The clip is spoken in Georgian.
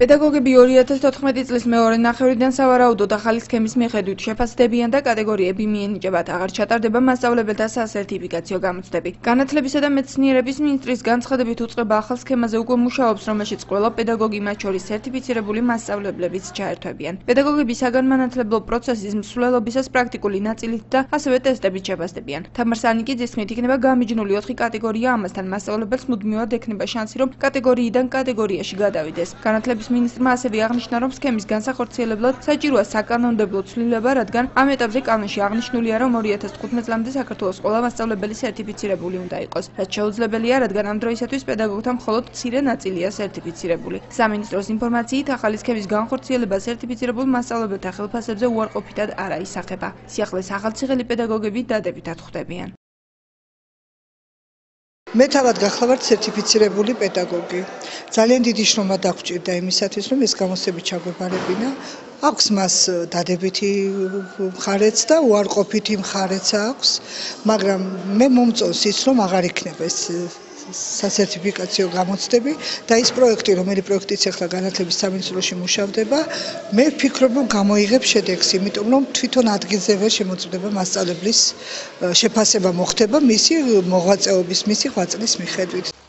პედაგოგები 2014 წლის მეორე ნახევრიდან სავარაუდოდ ახალი სქემის მიხედვით შეფასდებიან და კატეგორიები მიენიჭებათ. აღარ ჩატარდება მასწავლებელთა სასერტიფიკაციო გამოცდები. განათლებისა და მეცნიერების მინისტრის განცხადებით უწყება ახალ სქემაზე უკვე მუშაობს, რომელშიც ყველა პედაგოგი, მათ შორის სერტიფიცირებული მასწავლებლებიც ჩაერთვებიან. პედაგოგები საგანმანათლებლო პროცესის მსვლელობისას პრაქტიკული ნაწილით და ასევე ტესტებით შეფასდებიან. თამარ სანიკიძის თქმით, იქნება გამიჯნული 4 კატეგორია, ამასთან მასწავლებელს მუდმივად ექნება შანსი, რომ კატეგორიიდან კატეგორიაში გადავიდეს. განათლების მინისტრმა ასევე აღნიშნა, რომ სქემის განსახორციელებლად საჭიროა საკანონმდებლო ცვლილება, რადგან ამ ეტაპზე კანონში აღნიშნულია, რომ 2015 წლამდე საქართველოს ყველა მასწავლებელი სერტიფიცირებული უნდა იყოს, რაც შეუძლებელია, რადგან ამ დროისათვის პედაგოგთა მხოლოდ მცირე ნაწილია სერტიფიცირებული. სამინისტროს ინფორმაციით, ახალი სქემის განხორციელება სერტიფიცირებულ მასწავლებელთა ხელფასებზე უარყოფითად არ აისახება. სიახლეს ახალციხელი პედაგოგები დადებითად ხვდებიან. მე თავად გახლავართ სერტიფიცირებული პედაგოგი. ძალიან დიდი შრომა დაგჭირდა იმისათვის, რომ ეს გამოცდები ჩაგვეპარებინა. აქვს მას დადებითი მხარეც და უარყოფითი მხარეც აქვს, მაგრამ მე მომწონს ის, რომ აღარ იქნება ეს სასერტიფიკაციო გამოცდები და ის პროექტი, რომელიც პროექტიც ახლა განათლების სამინისტროში მუშავდება, მე ვფიქრობ, რომ გამოიღებს შედეგს, იმიტომ რომ თვითონ ადგილზე ვერ შემოწმდება მასწავლებლის შეფასება მოხდება მისი მოღვაწეობის, მისი ღვაწლის მიხედვით.